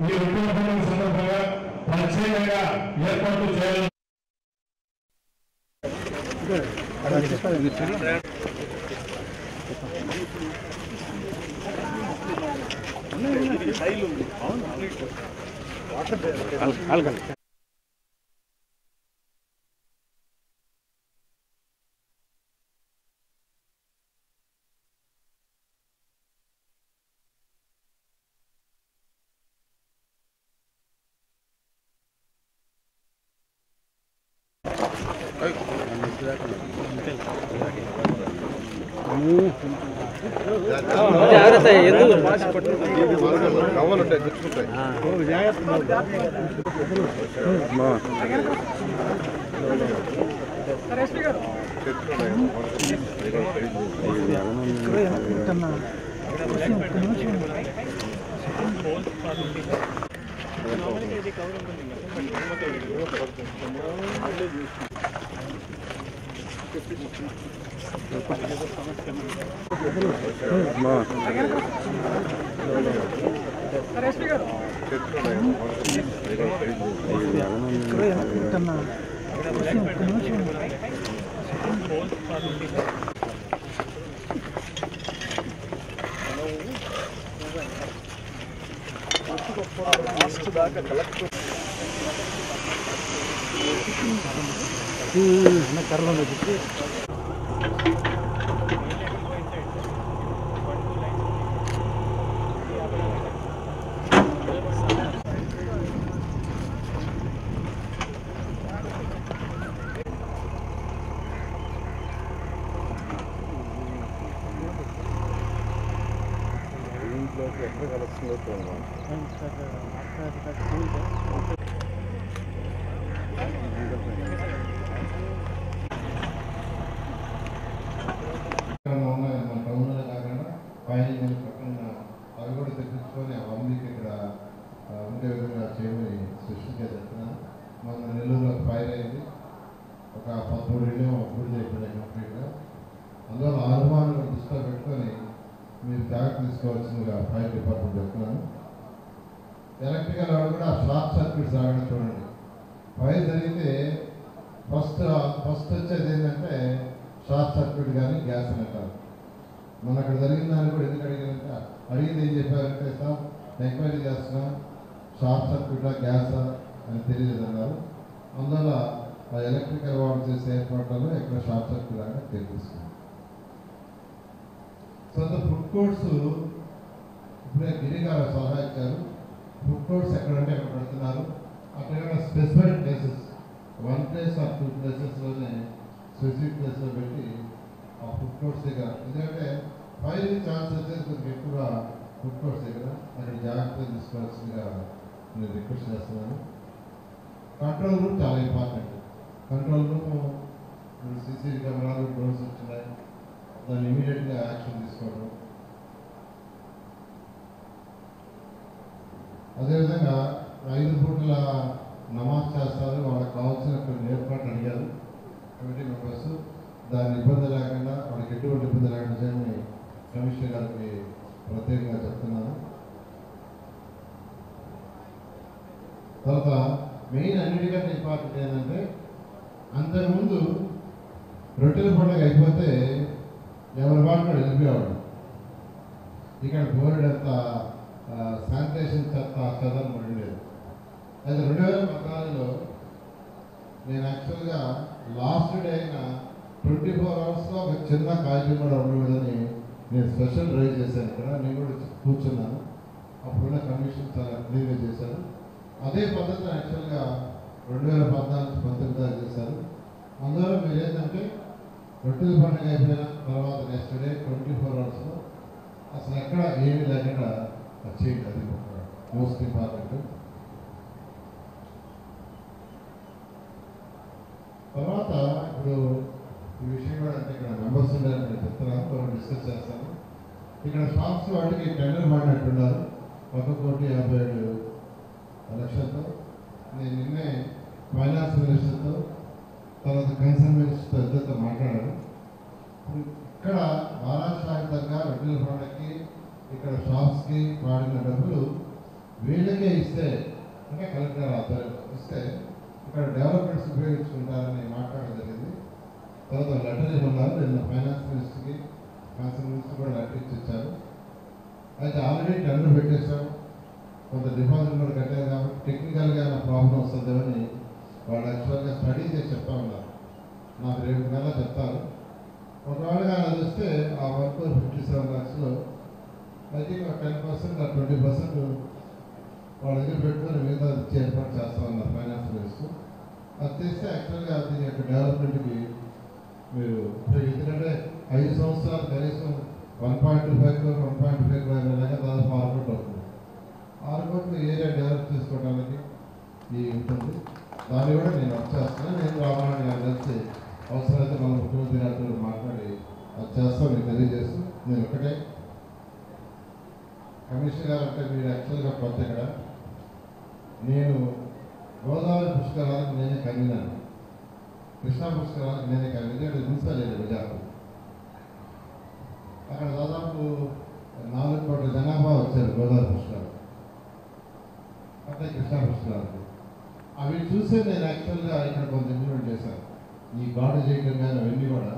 ఈ రొట్టెల పండుగ సందర్భంగా ప్రత్యేకంగా ఏర్పాట్లు చేయాలని ఫైర్ డిపార్ట్మెంట్ చెప్తున్నాను. ఎలక్ట్రికల్ వాడు కూడా షార్ట్ సర్క్యూట్స్ రావడం చూడండి. ఫైర్ జరిగితే ఫస్ట్ వచ్చేది ఏంటంటే షార్ట్ సర్క్యూట్ కానీ గ్యాస్ అని అంటారు. మన అక్కడ జరిగిన దాన్ని కూడా ఎందుకు అడిగారంటే అడిగింది ఏం చెప్పారంటే సార్ ఎంక్వైరీ చేస్తున్నా షార్ట్ సర్క్యూటా గ్యాసా అని తెలియదు అన్నారు. అందువల్ల ఆ ఎలక్ట్రికల్ వాడు చేసే ఏర్పాట్లలో ఎక్కడ షార్ట్ సర్క్యూట్ లాగా తెలియజేస్తుంది. సో ఫుడ్ కోర్ట్స్ ఇప్పుడే గిరి గారు సలహా ఇచ్చారు. ఫుడ్ కోర్ట్స్ ఎక్కడంటే ఎక్కడ పెడుతున్నారు, అక్కడ స్పెసిఫైడ్ ప్లేసెస్ 1 place or 2 ప్లేసెస్లోనే స్పెసిఫిక్ ప్లేస్లో పెట్టి ఆ ఫుడ్ కోర్ట్స్ దగ్గర, ఎందుకంటే ఫైరింగ్ ఛాన్స్ వచ్చేది కొంచెం ఎక్కువ ఫుడ్ కోర్ట్స్ దగ్గర అక్కడ జాగ్రత్తగా తీసుకోవాల్సిందిగా నేను రిక్వెస్ట్ చేస్తున్నాను. కంట్రోల్ రూమ్ చాలా ఇంపార్టెంట్. కంట్రోల్ రూమ్ సీసీ కెమెరాలు డ్రోన్స్ వచ్చినాయి, దాన్ని ఇమీడియట్గా యాక్షన్ తీసుకోవడం. అదేవిధంగా 5 పూటల నమాజ్ చేస్తారు, వాళ్ళకి కావాల్సిన కొన్ని ఏర్పాట్లు అడిగారు కమిటీ మెంబర్స్. దాని ఇబ్బంది లేకుండా వాళ్ళకి ఎటువంటి ఇబ్బంది లేకుండా చేయని కమిషనర్ గారికి ప్రత్యేకంగా చెప్తున్నాను. తర్వాత మెయిన్ అన్నిటికంటే ఇంపార్టెంట్ ఏంటంటే అంతకుముందు రొట్టెల పండుగ అయిపోతే ఎవరి వాడు వెళ్ళిపోయేవాడు. ఇక్కడ బోర్డంతా శానిటేషన్ చెత్త ఉండేది. అయితే 2014లో నేను యాక్చువల్గా లాస్ట్ డే అయిన 24 hours ఒక చిన్న కాగితం కూడా ఉండకూడదని నేను స్పెషల్ డ్రైవ్ చేశాను. ఇక్కడ నేను కూడా కూర్చున్నాను. అప్పుడున్న కమిషన్ చాలా క్లియర్గా చేశారు. అదే పద్ధతి యాక్చువల్గా 2014-19 దాకా చేశారు. అందువల్ల మీరు ఏంటంటే రొట్టెల పండుగ అయిపోయిన తర్వాత నెక్స్ట్ డే 24 hours అసలు ఎక్కడ ఏమీ లేకుండా చేయండి. అది మోస్ట్ ఇంపార్టెంట్. తర్వాత ఇప్పుడు ఈ విషయం కూడా అంటే ఇక్కడ మెంబర్స్ ఉండాలని నేను చెప్తున్నాను, డిస్కస్ చేస్తాను. ఇక్కడ షాప్స్ వాటికి టెండర్ పడినట్టున్నారు 1,57,00,000. నేను నిన్నే ఫైనాన్స్ మినిస్టర్తో తర్వాత కన్సర్న్ మినిస్టర్తో ఇద్దరితో మాట్లాడాను. ఇక్కడ మహారాష్ట్ర దగ్గర రొట్టెల పండుగకి ఇక్కడ షాప్స్కి వాడిన డబ్బులు వీళ్ళకే ఇస్తే అంటే కలెక్టర్ ఆధ్వర్యంలో ఇస్తే ఇక్కడ డెవలప్మెంట్స్ ఉపయోగించుకుంటారని మాట్లాడడం జరిగింది. తర్వాత లెటర్ ఇవ్వన్నారు. నేను ఫైనాన్స్ మినిస్టర్కి కన్సర్న్ మినిస్టర్ కూడా లెటర్ ఇచ్చి ఇచ్చారు. అయితే ఆల్రెడీ టెండర్ పెట్టేశాం, కొంత డిపాజిట్ కూడా కట్టారు కాబట్టి టెక్నికల్గా ఏమైనా ప్రాబ్లం వస్తుందేమని వాళ్ళు యాక్చువల్గా స్టడీ చేసి చెప్తా ఉన్నారు. నాకు రేపు నెల చెప్తారు. ఒకవేళ కానీ అది వస్తే ఆ వర్క్ 57 lakhsలో ఐ థింక్ 10% 20% వాళ్ళ దగ్గర పెట్టుకొని మిగతా ఇచ్చి ఏర్పాటు చేస్తా ఉన్నారు ఫైనాన్స్ మినిస్టర్. అది చేస్తే యాక్చువల్గా దీని యొక్క డెవలప్మెంట్కి మీరు ఎందుకంటే 5 సంవత్సరాలు కనీసం 1.25 crore 1.5 crore దాదాపు 6 కోట్లు అవుతుంది. 6 కోట్లు ఏరియా డెవలప్ చేసుకోవడానికి ఈ ఉంటుంది. దాన్ని కూడా నేను వచ్చేస్తాను. నేను రామారాయణ గారు కలిసి అవసరమైతే మన ముఖ్యమంత్రి గారితో మాట్లాడి అది చేస్తాను. మీకు తెలియజేస్తూ నేను ఒకటే కమిషనర్ గారు అంటే మీరు యాక్చువల్గా కొత్త ఇక్కడ నేను గోదావరి పుష్కరాలకు నేనే కన్వీనర్, కృష్ణా పుష్కరాలకు నేనే కన్వీనర్. మున్సిపల్ ఏరియా విజయవాడ అక్కడ దాదాపు 4 కోట్ల జనాభా వచ్చారు గోదావరి పుష్కరాలు, అంటే కృష్ణా పుష్కరాలకు. అవి చూసే నేను యాక్చువల్గా ఇక్కడ కొంత ఇంప్లిమెంట్ చేశాను. ఈ ఘాటు చేయడం కానీ అవన్నీ కూడా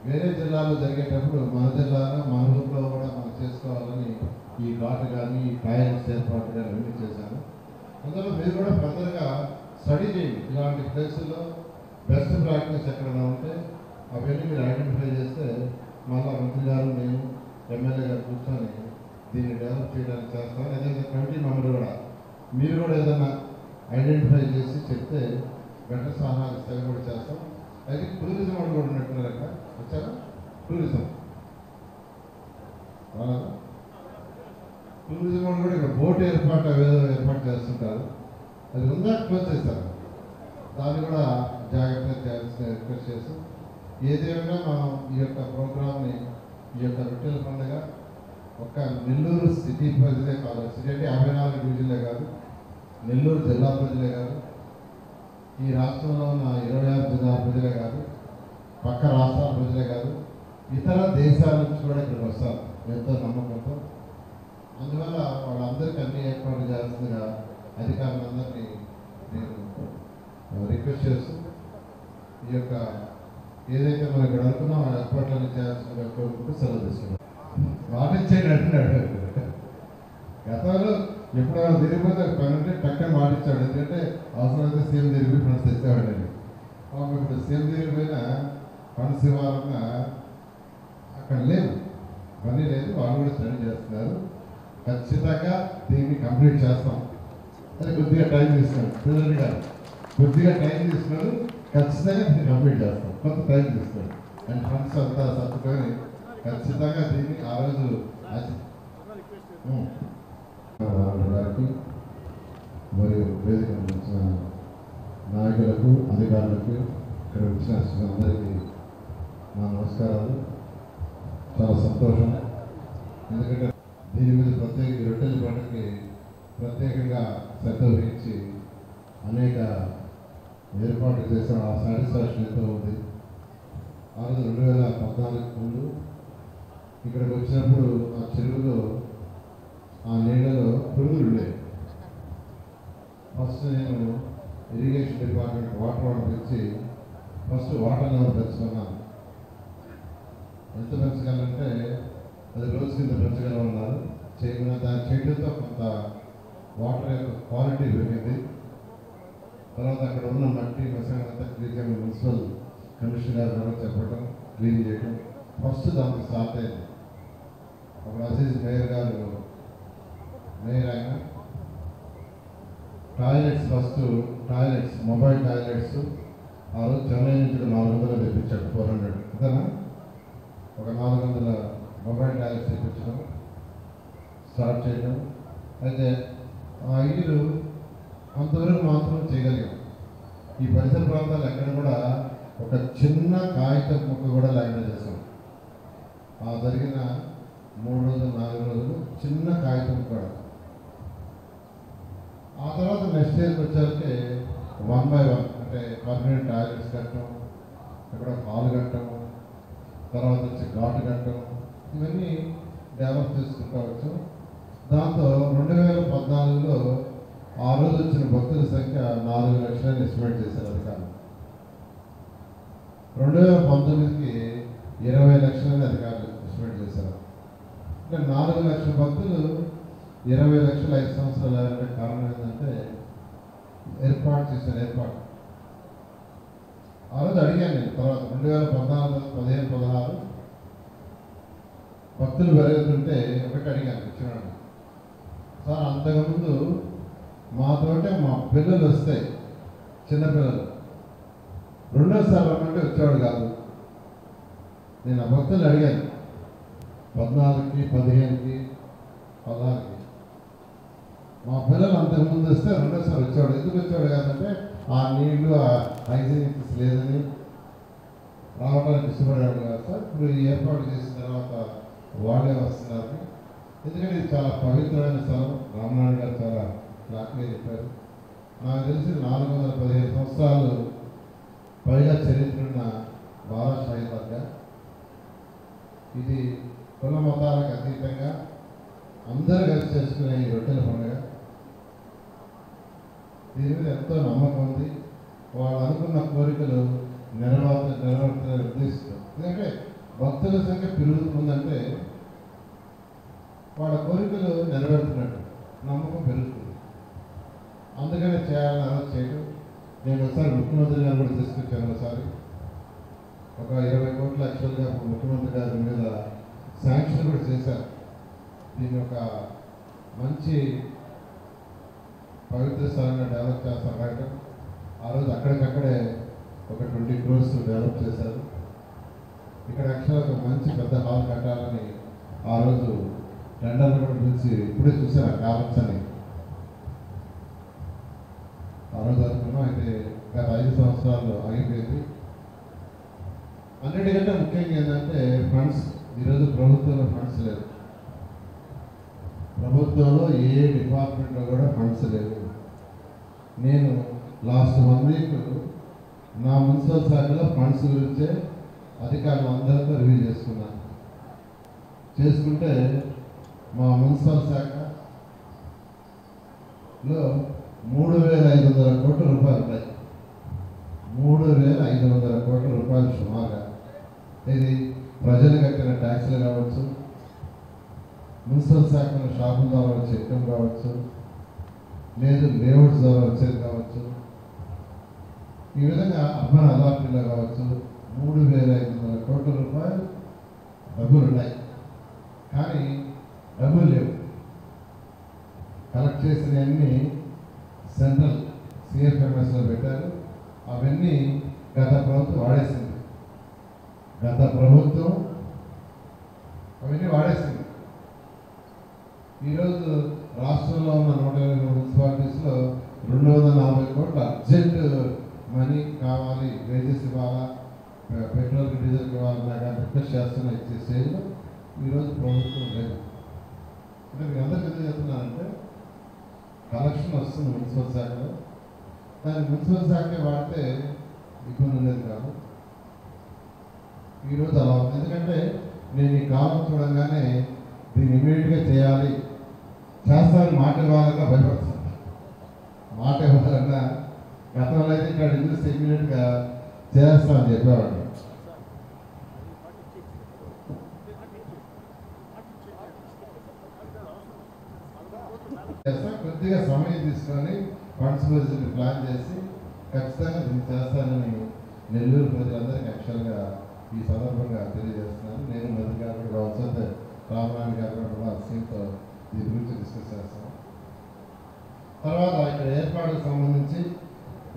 వేరే జిల్లాలో జరిగేటప్పుడు మన జిల్లాలో మన ఊళ్ళో కూడా మనం చేసుకోవాలని ఈ ఘాటు కానీ ఈ టాయిలెట్స్ ఏర్పాటు కానీ అవన్నీ చేశాను. అందులో మీరు కూడా ఫర్దర్గా స్టడీ చేయండి. ఇలాంటి ప్లేసుల్లో బెస్ట్ ప్రాక్టీస్ ఎక్కడైనా ఉంటే అవన్నీ మీరు ఐడెంటిఫై చేస్తే మళ్ళీ మంత్రి గారు నేను ఎమ్మెల్యే గారు కూర్చొని దీన్ని డెవలప్ చేయడానికి చేస్తాను. ఏదైతే కమిటీ మెంబర్ కూడా మీరు కూడా ఏదైనా ఐడెంటిఫై చేసి చెప్తే వెంటనే సహాయాలు స్థలం కూడా చేస్తాం. అయితే టూరిజం వాళ్ళు కూడా ఉన్నట్టున్నారు అక్కడ వచ్చారా? టూరిజం టూరిజం వాళ్ళు కూడా ఇక్కడ బోట్ ఏర్పాటు అవేదో ఏర్పాటు చేస్తుంటారు. అది ఉందా క్లోజ్ చేస్తారు. దాన్ని కూడా జాగ్రత్తగా చేయాల్సిన రిక్వెస్ట్ చేస్తూ ఏదేమైనా మనం ఈ యొక్క ప్రోగ్రామ్ని ఈ యొక్క రొట్టెల పండుగ ఒక్క నెల్లూరు సిటీ ప్రజలే కాదు, సిటీ అంటే 54 డివిజన్లే కాదు, నెల్లూరు జిల్లా ప్రజలే కాదు, ఈ రాష్ట్రంలో ఉన్న 26 జిల్లా ప్రజలే కాదు, పక్క రాష్ట్రాల ప్రజలే కాదు, ఇతర దేశాల నుంచి కూడా ఇక్కడికి వస్తారు ఎంతో నమ్మకంతో. అందువల్ల వాళ్ళందరికీ అన్ని ఏర్పాట్లు చేయాల్సిందిగా అధికారులందరినీ నేను రిక్వెస్ట్ చేస్తూ ఈ యొక్క ఏదైతే మనం ఇక్కడ అనుకున్నాం ఆ ఏర్పాట్లన్నీ చేయాల్సిందిగా కోరుకుంటూ సెలవు తీసుకున్నాం. మాటిచ్చేయండి అంటున్నాడు. గతంలో ఎప్పుడైనా తిరిగిపోతే పని ఉంటే టక్కని మాటిచ్చాడు. ఎందుకంటే అవసరమైతే సీఎం తిరిగి ఫండ్స్ తెచ్చేవాడని. ఇప్పుడు సీఎం తిరిగిపోయినా ఫండ్స్ ఇవ్వాలన్నా అక్కడ లేవు, పని లేదు. వాళ్ళు కూడా స్టడీ చేస్తున్నారు. ఖచ్చితంగా దీన్ని కంప్లీట్ చేస్తాం. అది కొద్దిగా టైం తీసుకున్నాడు పిల్లలు గారు, కొద్దిగా టైం తీసుకున్నాడు. ఖచ్చితంగా దీన్ని కంప్లీట్ చేస్తాం. కొంత టైం తీసుకున్నాడు అండ్ ఫండ్స్ అంతా సర్దుకొని ఖచ్చితంగా దీన్ని ఆ రోజు గారికి మరియు వేదిక వచ్చిన నాయకులకు అధికారులకు ఇక్కడ వచ్చిన అందరికీ నా నమస్కారాలు. చాలా సంతోషం. ఎందుకంటే దీని మీద ప్రత్యేక రొట్టెల పండుగకి ప్రత్యేకంగా శ్రద్ధ వహించి అనేక ఏర్పాట్లు చేసిన ఆ సాటిస్ఫాక్షన్ ఎంతో ఉంది. ఆ రోజు 2014 ముందు ఇక్కడికి వచ్చినప్పుడు ఆ చెరువులో ఆ నీళ్ళలో పురుగులు ఉండేవి. ఫస్ట్ నేను ఇరిగేషన్ డిపార్ట్మెంట్ వాటర్ పెంచి ఫస్ట్ వాటర్ లెవెల్ పెంచుకున్నాను. ఎంత పెంచగలంటే అది రోజు కింద పెంచగలమన్నారు. దాన్ని చేయడంతో కొంత వాటర్ యొక్క క్వాలిటీ పెరిగింది. తర్వాత అక్కడ ఉన్న మట్టి మసాలంతా క్లీన్ చేయడం మున్సిపల్ కమిషనర్ గారు చెప్పడం, క్లీన్ చేయడం ఫస్ట్ దానికి స్టార్ట్ అయింది. అప్పుడు అజీజ్ మేయర్ గారు ఆయన టాయిలెట్స్ మొబైల్ టాయిలెట్స్ ఆ రోజు చెన్నై నుంచి 400 తెప్పించాడు. 400 అంతేనా? ఒక 400 మొబైల్ టాయిలెట్స్ తెప్పించడం స్టార్ట్ చేయడం. అయితే ఆ ఇల్లు అంతవరకు మాత్రం చేయగలిగాం. ఈ పరిసర ప్రాంతాలు ఎక్కడ కూడా ఒక చిన్న కాగితం ముక్క కూడా లేకుండా చేసాం. ఆ జరిగిన 3 రోజులు 4 రోజులు చిన్న కాగితం కూడా. ఆ తర్వాత నెక్స్ట్ ఇయర్కి వచ్చేసరికి 1 by 1 అంటే పర్మనెంట్ టాయిలెట్స్ కట్టడం, అక్కడ హాల్ కట్టడం, తర్వాత వచ్చి ఘాటు కట్టడం, ఇవన్నీ డెవలప్ చేసుకుంటూ వచ్చు. దాంతో 2014లో ఆ రోజు వచ్చిన భక్తుల సంఖ్య 4 లక్షలని ఎస్టిమేట్ చేశారు అధికారులు. 2019కి 20 లక్షలని అధికారులు ఎస్టిమేట్ చేశారు. అంటే 4 లక్షల భక్తులు 20 లక్షల 5 సంవత్సరాలు అంటే కారణం ఏంటంటే ఏర్పాటు చేసిన ఏర్పాటు. ఆ రోజు అడిగాను నేను. తర్వాత 2014, 15, 16 భక్తులు పెరుగుతుంటే ఒకటి అడిగాను ఇచ్చినాడు. సార్ అంతకుముందు మాతోటే మా పిల్లలు వస్తాయి, చిన్నపిల్లలు రెండోసారి రమ్మంటే వచ్చేవాడు కాదు. నేను ఆ భక్తులు అడిగాను 14కి, 15కి, 16కి మా పిల్లలు అంతకుముందు వస్తే రెండోసారి వచ్చేవాడు. ఎందుకు వచ్చేవాడు కాదంటే ఆ నీళ్లు ఆ హైజీనిక్స్ లేదని రావడానికి ఇష్టపడేవాడు కాదు సార్. ఇప్పుడు ఈ ఏర్పాటు చేసిన తర్వాత వాళ్ళే వస్తున్నారు. ఎందుకంటే ఇది చాలా పవిత్రమైన స్థలం. రామనాయుడు గారు చాలా క్లాక్గా చెప్పారు. నాకు తెలిసి 415 సంవత్సరాలు పైగా చరిత్ర ఉన్న బారాషాహి దర్గా. ఇది కుల మతాలకు అతీతంగా అందరూ కలిసి చేసుకునే ఈ రొట్టెల పండుగ. దీని మీద ఎంతో నమ్మకం ఉంది. వాళ్ళు అనుకున్న కోరికలు నెరవేర్చాలని ఉద్దేశిస్తారు. ఎందుకంటే భక్తుల సంఖ్య పెరుగుతుందంటే వాళ్ళ కోరికలు నెరవేరుతున్నట్టు నమ్మకం పెరుగుతుంది. అందుకనే చేయాలని ఆలోచన చేయడం. నేను ఒకసారి ముఖ్యమంత్రి గారు కూడా తీసుకొచ్చాను. ఒకసారి ఒక 20 కోట్ల యాక్చువల్గా ముఖ్యమంత్రి గారి మీద శాంక్షన్ కూడా చేశారు. దీన్ని ఒక మంచి పవిత్ర స్థలంగా డెవలప్ చేస్తాను. ఆ రోజు అక్కడికక్కడే ఒక 20 crores డెవలప్ చేశారు. ఇక్కడ యాక్చువల్గా ఒక మంచి పెద్ద హాల్ కట్టాలని ఆ రోజు టెండర్లు కూడా పిలిచి ఇప్పుడే చూసాను కాలమ్స్ అని ఆ రోజు అనుకున్నాం. అయితే గత 5 సంవత్సరాలు ఆగిపోయింది. అన్నిటికంటే ముఖ్యంగా ఏంటంటే ఫండ్స్. ఈరోజు ప్రభుత్వంలో ఫండ్స్ లేవు. ప్రభుత్వంలో ఏ డిపార్ట్మెంట్లో కూడా ఫండ్స్ లేవు. నేను లాస్ట్ 1 week నా మున్సిపల్ శాఖలో ఫండ్స్ గురించే అధికారులు అందరితో రివ్యూ చేసుకున్నాను. చేసుకుంటే మా మున్సిపల్ శాఖలో 3,500 కోట్ల రూపాయలు ఉన్నాయి. 3,500 కోట్ల రూపాయలు సుమారుగా. ఇది ప్రజలు కట్టిన ట్యాక్స్లు కావచ్చు, మున్సిపల్ శాఖలో షాపుల ద్వారా వచ్చే ఇన్కమ్ కావచ్చు, లేదు లేఅవుట్స్ ద్వారా వచ్చేది కావచ్చు. ఈ విధంగా అర్బన్ అథారిటీలో కావచ్చు 3,500 కోట్ల రూపాయలు డబ్బులు ఉన్నాయి. కానీ డబ్బులు లేవు. కలెక్ట్ చేసినవన్నీ సెంట్రల్ సిఎఫ్ఎంఎస్లో పెట్టారు. అవన్నీ గత ప్రభుత్వం వాడేసింది. అవన్నీ వాడేసింది. ఈరోజు రాష్ట్రంలో ఉన్న 120 మున్సిపాలిటీస్లో 240 కోట్ల అర్జెంట్ మనీ కావాలి, వేజెస్ ఇవ్వాలా, పెట్రోల్కి డీజిల్కి ఇవ్వాలన్నా కానీ రిక్వెస్ట్ చేస్తున్నా ఇచ్చే స్టేజ్లో ఈరోజు ప్రభుత్వం లేదు. అంటే మీరు అందరికీ ఎందుకు చెప్తున్నానంటే కలెక్షన్ వస్తుంది మున్సిపల్ శాఖలో. దాన్ని మున్సిపల్ శాఖే వాడితే ఇబ్బంది ఉండేది కాదు. ఈరోజు అలా ఉంది. ఎందుకంటే నేను ఈ కాలం చూడంగానే దీన్ని ఇమీడియట్గా చేయాలి, చేస్తానని మాట ఇవ్వాలన్నా భయపడుతుంది. మాట ఇవ్వాలన్నా గతంలో అయితే ఇక్కడ చూసి ఇమీడియట్గా చేస్తామని చెప్పేవాడు. కొద్దిగా సమయం తీసుకొని ఫండ్స్ బడ్జెట్ ప్లాన్ చేసి ఖచ్చితంగా దీన్ని చేస్తానని నెల్లూరు ప్రజలందరికీ యాక్చువల్గా ఈ సందర్భంగా తెలియజేస్తున్నాను. నేను మంత్రి గారు కూడా కావచ్చు, రామనాయుడు గారు కూడా సీట్తో దీని గురించి డిస్కస్ చేస్తాను. తర్వాత ఇక్కడ ఏర్పాటుకు సంబంధించి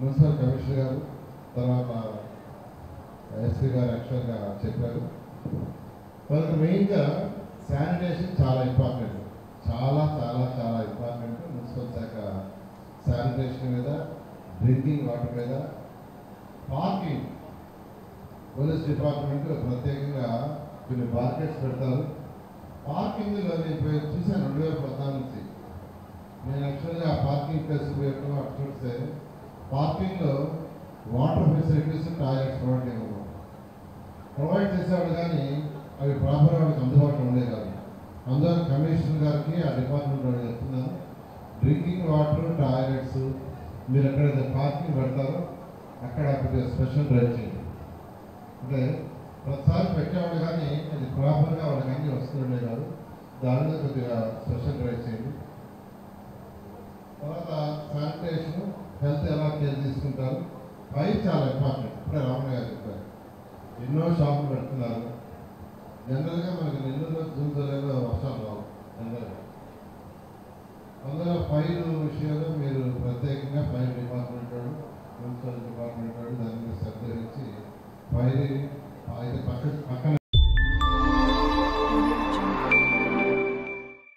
మున్సిపల్ కమిషనర్ గారు, తర్వాత ఎస్పీ గారు యాక్చువల్గా చెప్పారు. వాళ్ళకి మెయిన్గా శానిటేషన్ చాలా ఇంపార్టెంట్. చాలా చాలా చాలా ఇంపార్టెంట్. మున్సిపల్ శాఖ శానిటేషన్ మీద, డ్రింకింగ్ వాటర్ మీద, పార్కింగ్. పోలీస్ డిపార్ట్మెంట్ ప్రత్యేకంగా కొన్ని మార్కెట్స్ పెడతారు. పార్కింగ్లో నేను చూశాను 2014 నుంచి. నేను యాక్చువల్గా పార్కింగ్ ప్లేస్ ఉపయోగం అటు చూస్తే పార్కింగ్లో వాటర్ ఫెసిలిటీస్, టాయిలెట్స్ ప్రొవైడ్ చేసేవాడు కానీ అవి ప్రాపర్ వాళ్ళకి అందుబాటులో ఉండే కాదు. అందువల్ల కమిషనర్ గారికి ఆ డిపార్ట్మెంట్ వాళ్ళు చెప్తున్నాను, డ్రింకింగ్ వాటర్, టాయిలెట్స్ మీరు ఎక్కడైతే పార్కింగ్ పెడతారో అక్కడ కొద్దిగా స్పెషల్ డ్రైవ్ చేయండి. అంటే ప్రతిసారి పెట్టేవాళ్ళు కానీ అది ప్రాపర్గా వాళ్ళకి అన్నీ వస్తుండే కాదు, దాని మీద కొద్దిగా స్పెషల్ డ్రైవ్ చేయండి. తర్వాత శానిటేషన్, హెల్త్ ఎలా కేర్ తీసుకుంటారు, పైప్ చాలా ఇంపార్టెంట్. ఇప్పుడే రామణ గారు చెప్పారు, ఎన్నో షాపులు పెడుతున్నారు. జనరల్గా మనకి నెల్లూరులో, జూన్, జూలైలో వర్షాలు రావు జనరల్గా. అందులో ఫైర్ విషయంలో మీరు ప్రత్యేకంగా ఫైర్ డిపార్ట్మెంట్ వాడు, మున్సిపల్ డిపార్ట్మెంట్ వాడు దాని మీద శ్రద్ధ ఇచ్చి ఫైర్ అయితే పక్కన